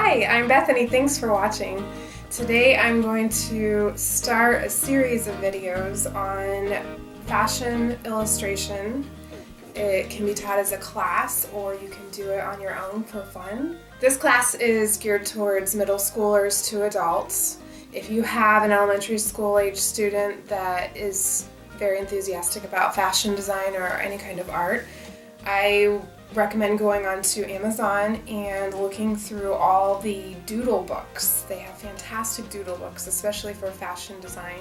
Hi, I'm Bethany. Thanks for watching. Today I'm going to start a series of videos on fashion illustration. It can be taught as a class or you can do it on your own for fun. This class is geared towards middle schoolers to adults. If you have an elementary school age student that is very enthusiastic about fashion design or any kind of art, I recommend going onto Amazon and looking through all the doodle books. They have fantastic doodle books, especially for fashion design,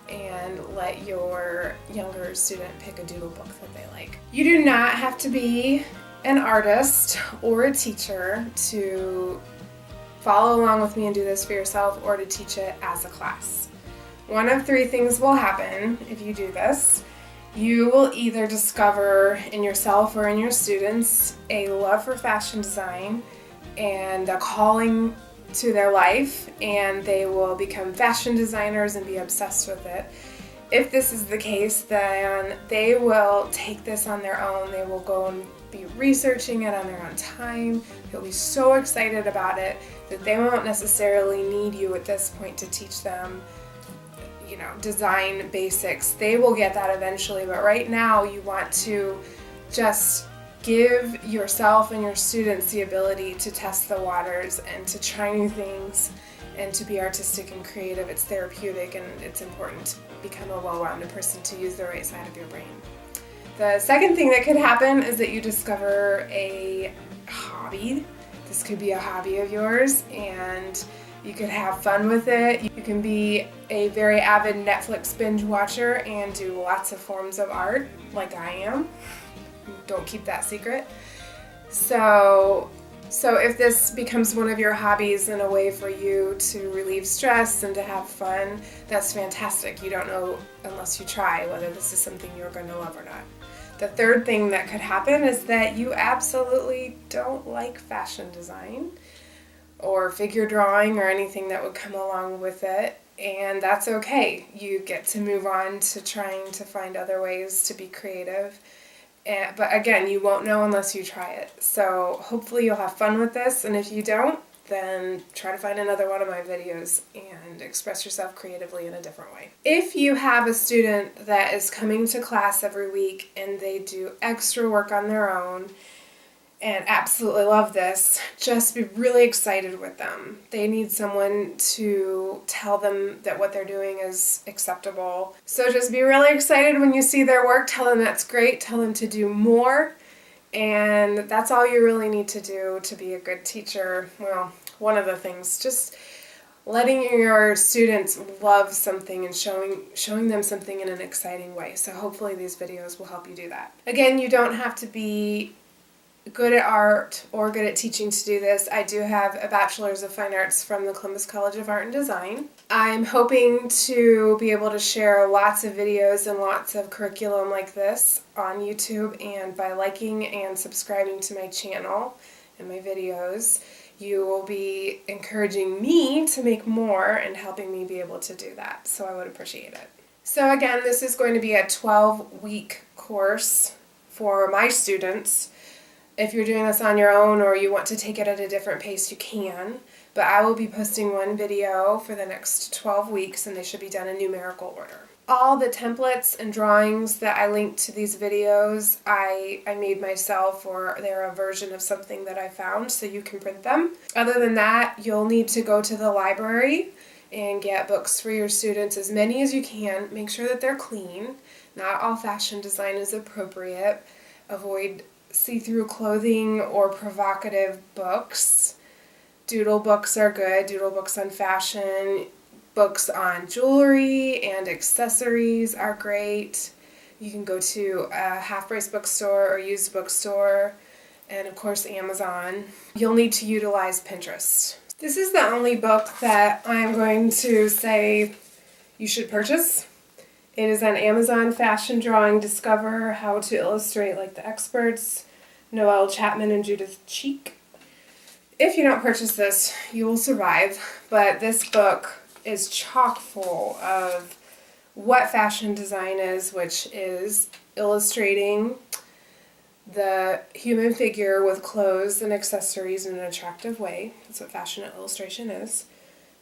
and let your younger student pick a doodle book that they like. You do not have to be an artist or a teacher to follow along with me and do this for yourself or to teach it as a class. One of three things will happen if you do this. You will either discover in yourself or in your students a love for fashion design and a calling to their life, and they will become fashion designers and be obsessed with it. If this is the case, then they will take this on their own. They will go and be researching it on their own time. They'll be so excited about it that they won't necessarily need you at this point to teach them design basics. They will get that eventually, but right now you want to just give yourself and your students the ability to test the waters and to try new things and to be artistic and creative. It's therapeutic and it's important to become a well-rounded person, to use the right side of your brain. The second thing that could happen is that you discover a hobby. This could be a hobby of yours and you could have fun with it. You can be a very avid Netflix binge watcher and do lots of forms of art, like I am. Don't keep that secret. So if this becomes one of your hobbies and a way for you to relieve stress and to have fun, that's fantastic. You don't know unless you try whether this is something you're going to love or not. The third thing that could happen is that you absolutely don't like fashion design or figure drawing or anything that would come along with it, and that's okay. You get to move on to trying to find other ways to be creative, but again, you won't know unless you try it. So hopefully you'll have fun with this, and if you don't, then try to find another one of my videos and express yourself creatively in a different way. If you have a student that is coming to class every week and they do extra work on their own and absolutely love this, just be really excited with them. They need someone to tell them that what they're doing is acceptable. So just be really excited when you see their work. Tell them that's great. Tell them to do more. And that's all you really need to do to be a good teacher. Well, one of the things, just letting your students love something and showing them something in an exciting way. So hopefully these videos will help you do that. Again, you don't have to be good at art or good at teaching to do this. I do have a Bachelor's of Fine Arts from the Columbus College of Art and Design. I'm hoping to be able to share lots of videos and lots of curriculum like this on YouTube, and by liking and subscribing to my channel and my videos, you will be encouraging me to make more and helping me be able to do that. So I would appreciate it. So again, this is going to be a 12-week course for my students. If you're doing this on your own or you want to take it at a different pace, you can. But I will be posting one video for the next 12 weeks, and they should be done in numerical order. All the templates and drawings that I linked to these videos, I made myself, or they're a version of something that I found, so you can print them. Other than that, you'll need to go to the library and get books for your students, as many as you can. Make sure that they're clean. Not all fashion design is appropriate. Avoid see-through clothing or provocative books. Doodle books are good. Doodle books on fashion. Books on jewelry and accessories are great. You can go to a half-price bookstore or used bookstore, and of course Amazon. You'll need to utilize Pinterest. This is the only book that I'm going to say you should purchase. It is on Amazon, Fashion Drawing Discover How to Illustrate Like the Experts, Noelle Chapman and Judith Cheek. If you don't purchase this, you will survive, but this book is chock full of what fashion design is, which is illustrating the human figure with clothes and accessories in an attractive way. That's what fashion illustration is.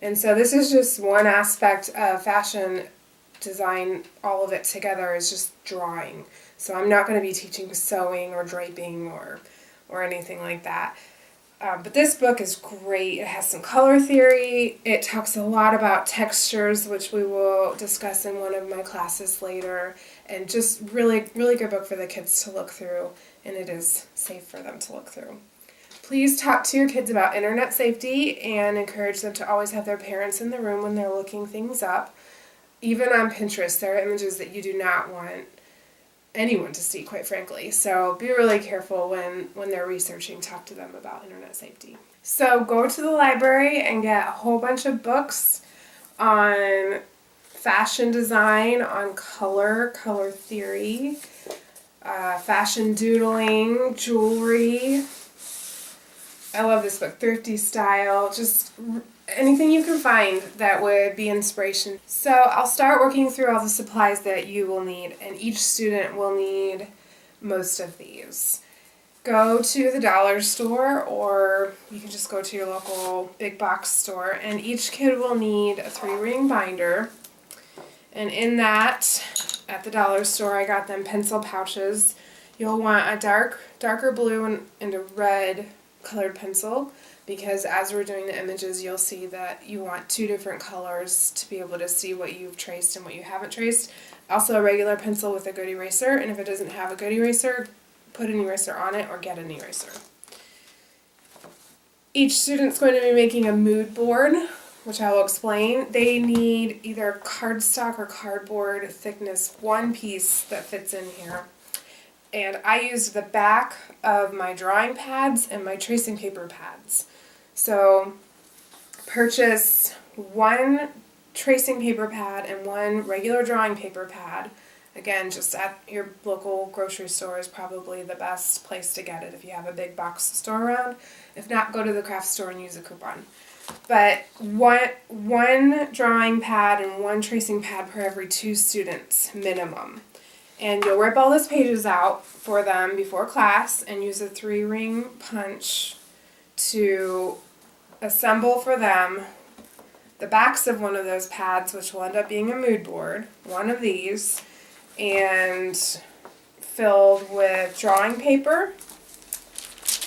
And so this is just one aspect of fashion design. All of it together is just drawing. So I'm not going to be teaching sewing or draping or anything like that. But this book is great. It has some color theory. It talks a lot about textures, which we will discuss in one of my classes later. And just really, really good book for the kids to look through. And it is safe for them to look through. Please talk to your kids about internet safety and encourage them to always have their parents in the room when they're looking things up. Even on Pinterest, there are images that you do not want anyone to see, quite frankly. So be really careful when they're researching. Talk to them about internet safety. So go to the library and get a whole bunch of books on fashion design, on color theory, fashion doodling, jewelry. I love this book, Thrifty Style, just anything you can find that would be inspiration. So I'll start working through all the supplies that you will need, and each student will need most of these. Go to the dollar store, or you can just go to your local big box store, and each kid will need a 3-ring binder. And in that, at the dollar store, I got them pencil pouches. You'll want a darker blue and a red colored pencil, because as we're doing the images, you'll see that you want 2 different colors to be able to see what you've traced and what you haven't traced. Also a regular pencil with a good eraser, and if it doesn't have a good eraser, put an eraser on it or get an eraser. Each student's going to be making a mood board, which I will explain. They need either cardstock or cardboard thickness, 1 piece that fits in here. And I used the back of my drawing pads and my tracing paper pads. So purchase 1 tracing paper pad and 1 regular drawing paper pad. Again, just at your local grocery store is probably the best place to get it if you have a big box store around. If not, go to the craft store and use a coupon. But one drawing pad and 1 tracing pad per every 2 students minimum. And you'll rip all those pages out for them before class and use a 3-ring punch to assemble for them the backs of one of those pads, which will end up being a mood board, 1 of these, and filled with drawing paper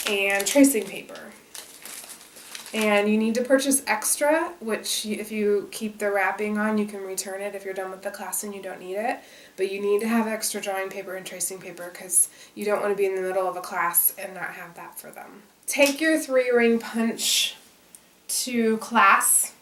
and tracing paper. And you need to purchase extra, which if you keep the wrapping on, you can return it if you're done with the class and you don't need it. But you need to have extra drawing paper and tracing paper because you don't want to be in the middle of a class and not have that for them. Take your 3-ring punch to class,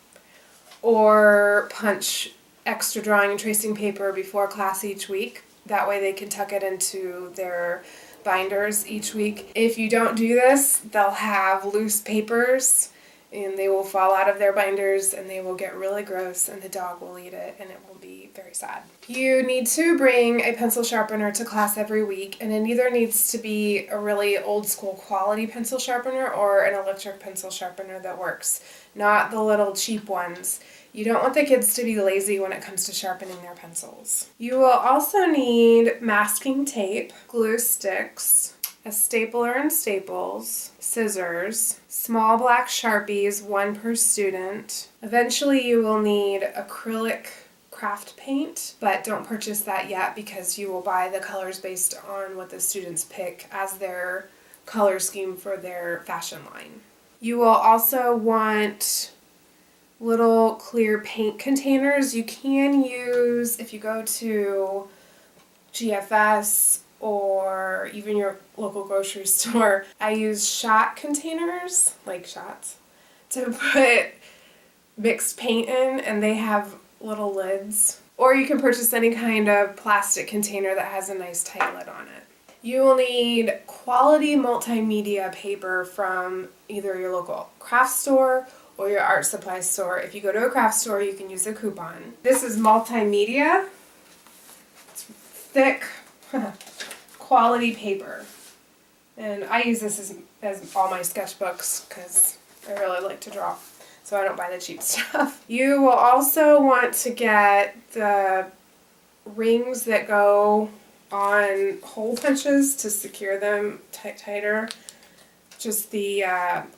or punch extra drawing and tracing paper before class each week. That way they can tuck it into their binders each week. If you don't do this, they'll have loose papers and they will fall out of their binders and they will get really gross and the dog will eat it and it will be very sad. You need to bring a pencil sharpener to class every week, and it either needs to be a really old school quality pencil sharpener or an electric pencil sharpener that works, not the little cheap ones. You don't want the kids to be lazy when it comes to sharpening their pencils. You will also need masking tape, glue sticks, a stapler and staples, scissors, small black Sharpies, 1 per student. Eventually you will need acrylic craft paint, but don't purchase that yet because you will buy the colors based on what the students pick as their color scheme for their fashion line. You will also want little clear paint containers. You can use, if you go to GFS or even your local grocery store, I use shot containers, like shots, to put mixed paint in, and they have little lids. Or you can purchase any kind of plastic container that has a nice tight lid on it. You will need quality multimedia paper from either your local craft store or your art supply store. If you go to a craft store, you can use a coupon. This is multimedia. It's thick, quality paper. And I use this as all my sketchbooks because I really like to draw, so I don't buy the cheap stuff. You will also want to get the rings that go on hole punches to secure them tighter. Just the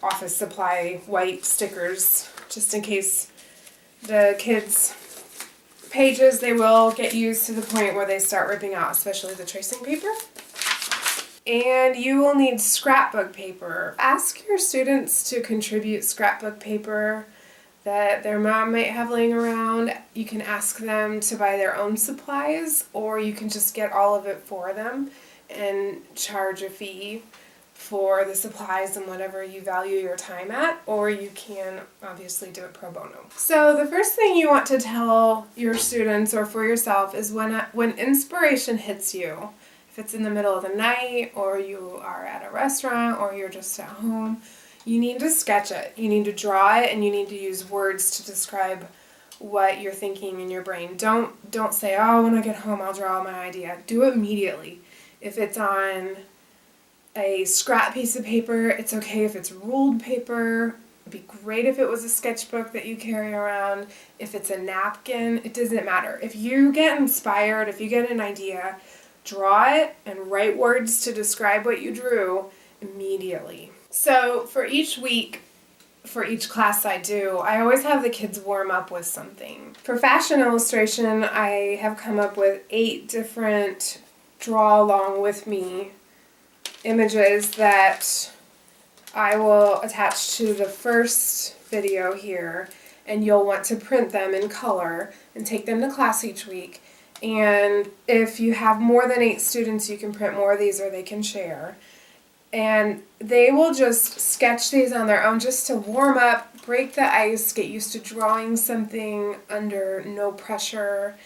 office supply white stickers, just in case the kids' pages, they will get used to the point where they start ripping out, especially the tracing paper. And you will need scrapbook paper. Ask your students to contribute scrapbook paper that their mom might have laying around. You can ask them to buy their own supplies, or you can just get all of it for them and charge a fee for the supplies and whatever you value your time at, or you can obviously do it pro bono. So the first thing you want to tell your students or for yourself is when inspiration hits you, if it's in the middle of the night or you are at a restaurant or you're just at home, you need to sketch it. You need to draw it, and you need to use words to describe what you're thinking in your brain. Don't say, oh, when I get home I'll draw my idea. Do it immediately. If it's on a scrap piece of paper, it's okay if it's ruled paper. It'd be great if it was a sketchbook that you carry around. If it's a napkin, it doesn't matter. If you get inspired, if you get an idea, draw it and write words to describe what you drew immediately. So for each week, for each class I do, I always have the kids warm up with something. For fashion illustration, I have come up with 8 different draw along with me images that I will attach to the first video here, and you'll want to print them in color and take them to class each week. And if you have more than 8 students, you can print more of these or they can share. And they will just sketch these on their own just to warm up, break the ice, get used to drawing something under no pressure.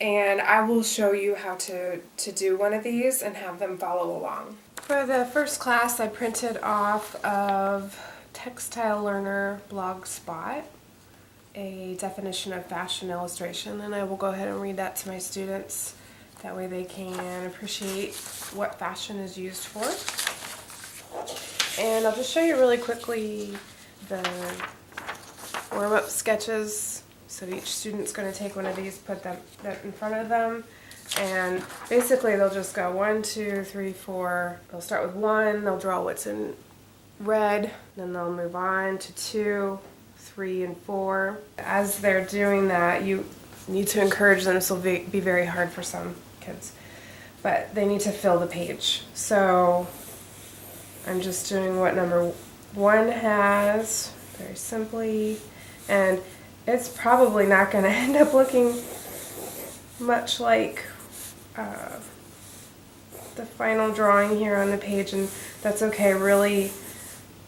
And I will show you how to do one of these and have them follow along. For the first class, I printed off of Textile Learner Blogspot a definition of fashion illustration, and I will go ahead and read that to my students. That way they can appreciate what fashion is used for. And I'll just show you really quickly the warm-up sketches. So each student's going to take one of these, put that in front of them, and basically they'll just go 1, 2, 3, 4. They'll start with 1, they'll draw what's in red, then they'll move on to 2, 3, and 4. As they're doing that, you need to encourage them. This will be very hard for some kids, but they need to fill the page. So I'm just doing what number 1 has, very simply, and it's probably not going to end up looking much like the final drawing here on the page, and that's okay. Really,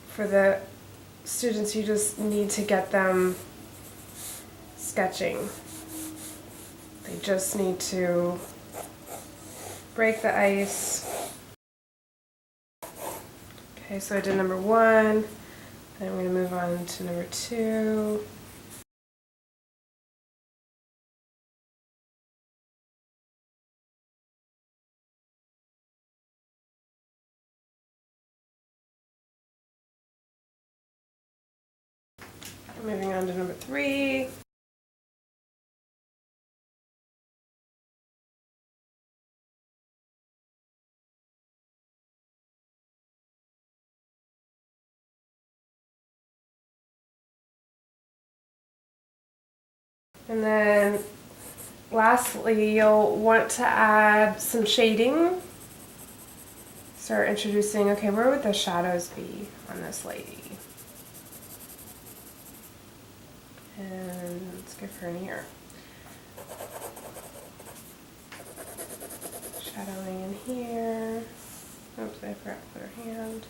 for the students, you just need to get them sketching. They just need to break the ice. Okay, so I did number 1, and I'm going to move on to number 2. Moving on to number 3. And then lastly, you'll want to add some shading. Start introducing, okay, where would the shadows be on this lady? And let's give her an ear. Shadowing in here. Oops, I forgot to put her hand.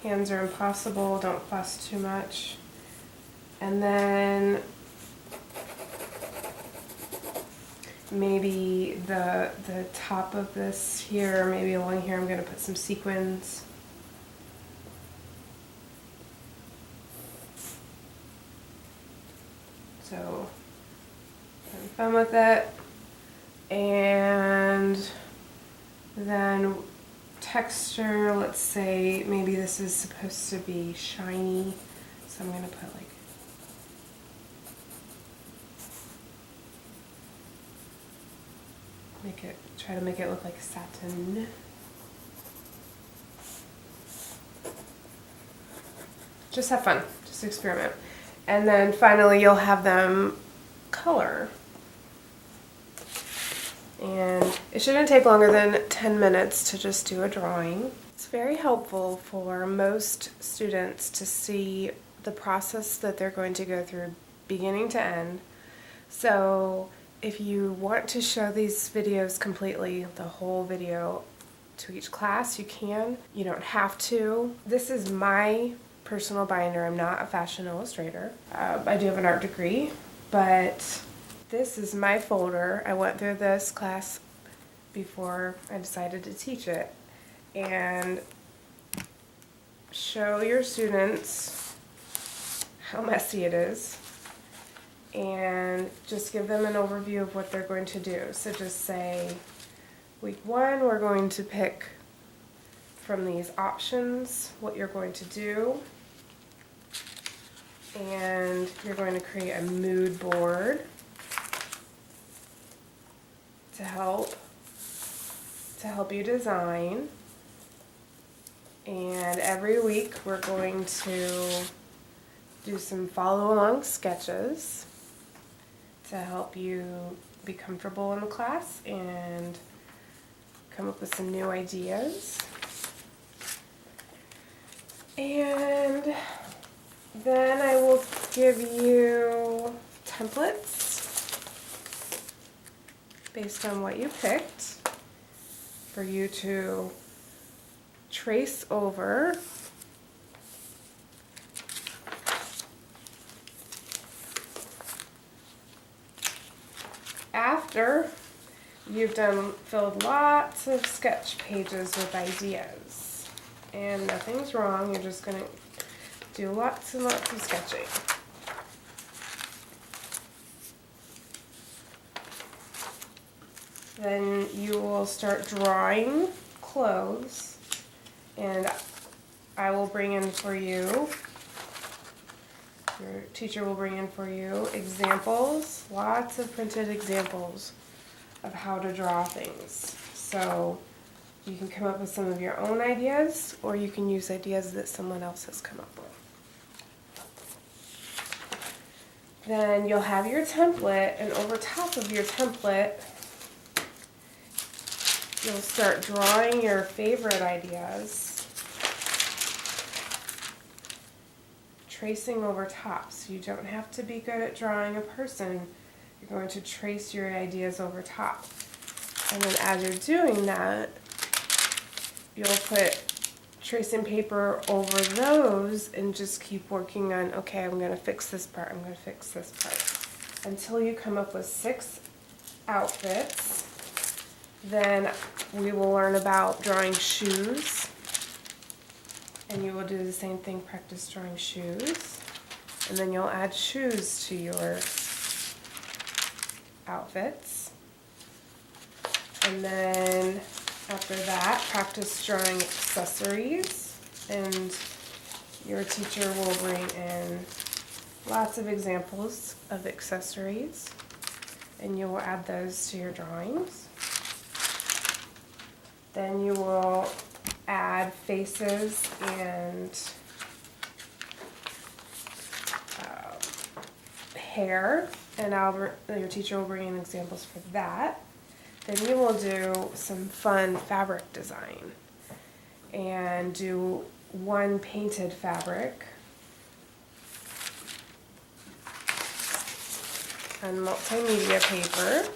Hands are impossible, don't fuss too much. And then maybe the top of this here, maybe along here, I'm going to put some sequins. So having fun with it. And then texture, let's say maybe this is supposed to be shiny, so I'm going to put like try to make it look like satin. Just have fun, just experiment. And then finally you'll have them color. And it shouldn't take longer than 10 minutes to just do a drawing. It's very helpful for most students to see the process that they're going to go through beginning to end. So if you want to show these videos completely, the whole video to each class, you can. You don't have to. This is my personal binder. I'm not a fashion illustrator. I do have an art degree, but this is my folder. I went through this class before I decided to teach it. And show your students how messy it is. And just give them an overview of what they're going to do. So just say, week 1, we're going to pick from these options what you're going to do. And you're going to create a mood board to help you design. And every week we're going to do some follow-along sketches to help you be comfortable in the class and come up with some new ideas. And then I will give you templates based on what you picked for you to trace over. After you've filled lots of sketch pages with ideas, and nothing's wrong, you're just going to do lots and lots of sketching. Then you will start drawing clothes, and I will bring in for you, your teacher will bring in for you examples, lots of printed examples of how to draw things. So you can come up with some of your own ideas, or you can use ideas that someone else has come up with. Then you'll have your template, and over top of your template, you'll start drawing your favorite ideas, tracing over top. So you don't have to be good at drawing a person. You're going to trace your ideas over top. And then as you're doing that, you'll put tracing paper over those and just keep working on, okay, I'm going to fix this part, I'm going to fix this part, until you come up with 6 outfits. Then we will learn about drawing shoes, and you will do the same thing, practice drawing shoes, and then you'll add shoes to your outfits. And then after that, practice drawing accessories, and your teacher will bring in lots of examples of accessories, and you will add those to your drawings. Then you will add faces and hair, and your teacher will bring in examples for that. Then you will do some fun fabric design and do one painted fabric on multimedia paper.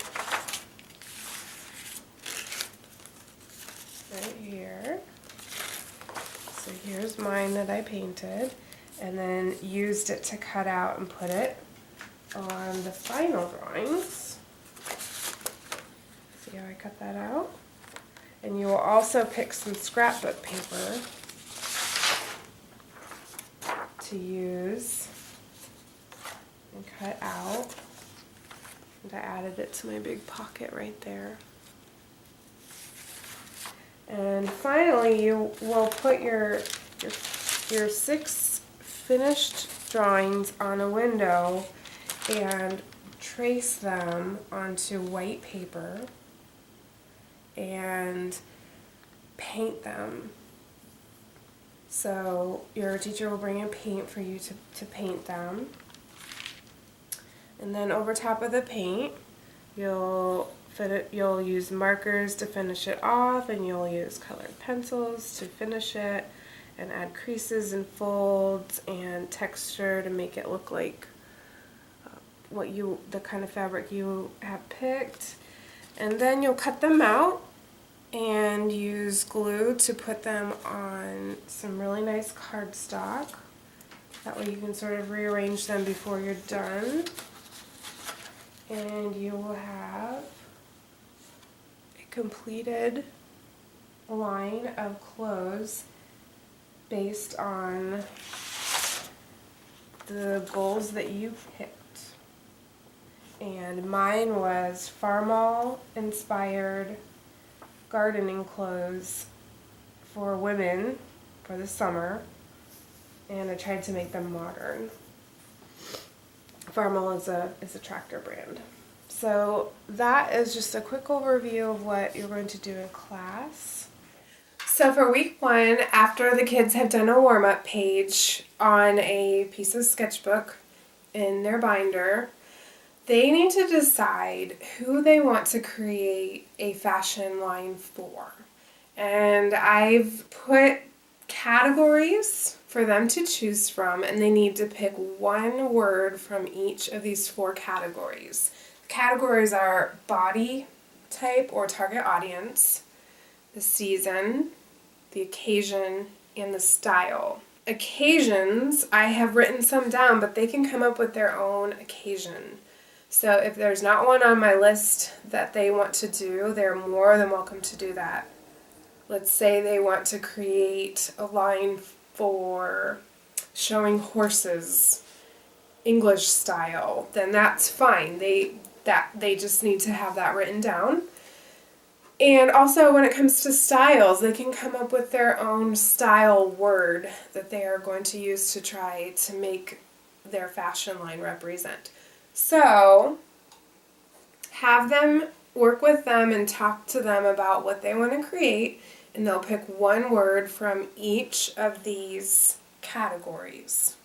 Right here. So here's mine that I painted, and then used it to cut out and put it on the final drawings. See how I cut that out? And you will also pick some scrapbook paper to use and cut out. And I added it to my big pocket right there. And finally, you will put your 6 finished drawings on a window and trace them onto white paper. and paint them. So your teacher will bring in paint for you to paint them. And then over top of the paint, you'll use markers to finish it off, and you'll use colored pencils to finish it and add creases and folds and texture to make it look like the kind of fabric you have picked. And then you'll cut them out and use glue to put them on some really nice cardstock. That way you can sort of rearrange them before you're done. And you will have a completed line of clothes based on the goals that you picked. And mine was Farmall inspired gardening clothes for women for the summer, and I tried to make them modern. Farmall is a tractor brand. So that is just a quick overview of what you're going to do in class. So for week 1, after the kids have done a warm-up page on a piece of sketchbook in their binder, they need to decide who they want to create a fashion line for. And I've put categories for them to choose from, and they need to pick one word from each of these 4 categories. The categories are body type or target audience, the season, the occasion, and the style. Occasions, I have written some down, but they can come up with their own occasion. So if there's not one on my list that they want to do, they're more than welcome to do that. Let's say they want to create a line for showing horses English style, then that's fine. They just need to have that written down. And also when it comes to styles, they can come up with their own style word that they are going to use to try to make their fashion line represent. So have them work with them and talk to them about what they want to create, and they'll pick one word from each of these categories.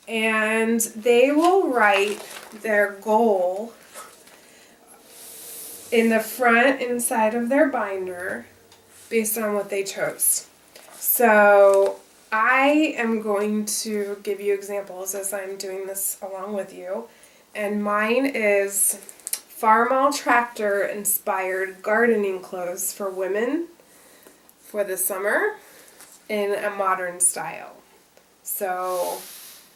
And they will write their goal in the front inside of their binder based on what they chose. So I am going to give you examples as I'm doing this along with you. And mine is Farmall tractor inspired gardening clothes for women for the summer in a modern style. So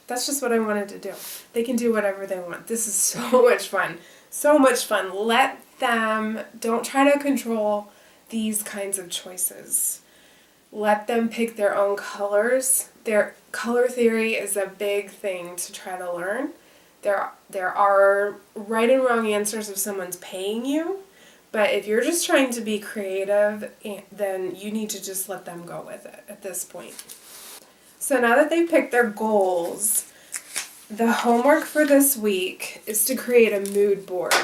that's just what I wanted to do. They can do whatever they want. This is so much fun. So much fun. Let them, don't try to control these kinds of choices. Let them pick their own colors. Their color theory is a big thing to try to learn. There are right and wrong answers if someone's paying you, but if you're just trying to be creative, then you need to just let them go with it at this point. So now that they've picked their goals, the homework for this week is to create a mood board.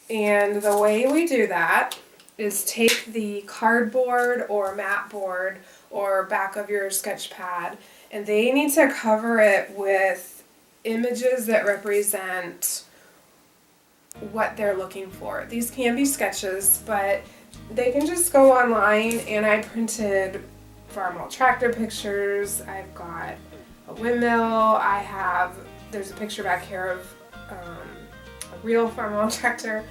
And the way we do that is take the cardboard or mat board or back of your sketch pad, and they need to cover it with images that represent what they're looking for. These can be sketches, but they can just go online, and I printed Farmall tractor pictures. I've got a windmill. There's a picture back here of a real Farmall tractor.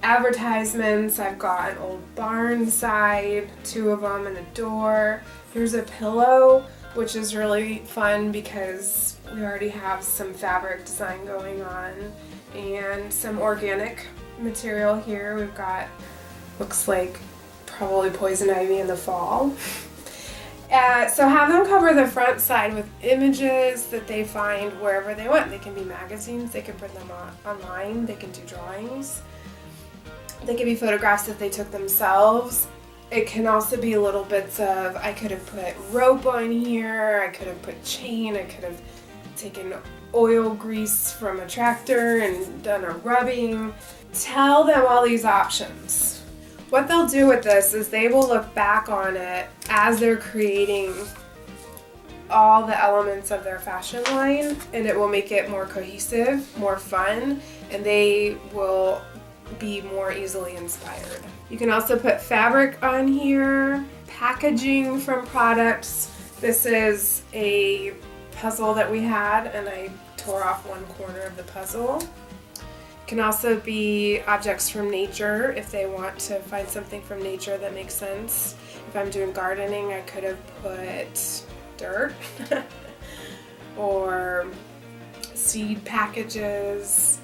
Advertisements, I've got an old barn side, 2 of them, and a door. Here's a pillow, which is really fun because we already have some fabric design going on, and some organic material here. We've got, looks like probably poison ivy in the fall. So have them cover the front side with images that they find wherever they want. They can be magazines, they can print them online, they can do drawings. They can be photographs that they took themselves. It can also be little bits of, I could have put rope on here, I could have put chain, I could have taken oil grease from a tractor and done a rubbing. Tell them all these options. what they'll do with this is they will look back on it as they're creating all the elements of their fashion line, and it will make it more cohesive, more fun, and they will be more easily inspired. You can also put fabric on here, packaging from products. This is a puzzle that we had, and I tore off one corner of the puzzle. It can also be objects from nature if they want to find something from nature that makes sense. If I'm doing gardening, I could have put dirt or seed packages,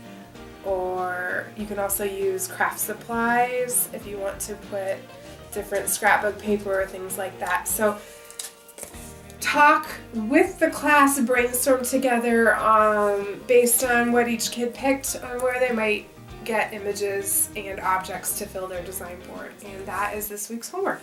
or you can also use craft supplies if you want to put different scrapbook paper or things like that. So talk with the class, brainstorm together based on what each kid picked on where they might get images and objects to fill their design board. And that is this week's homework.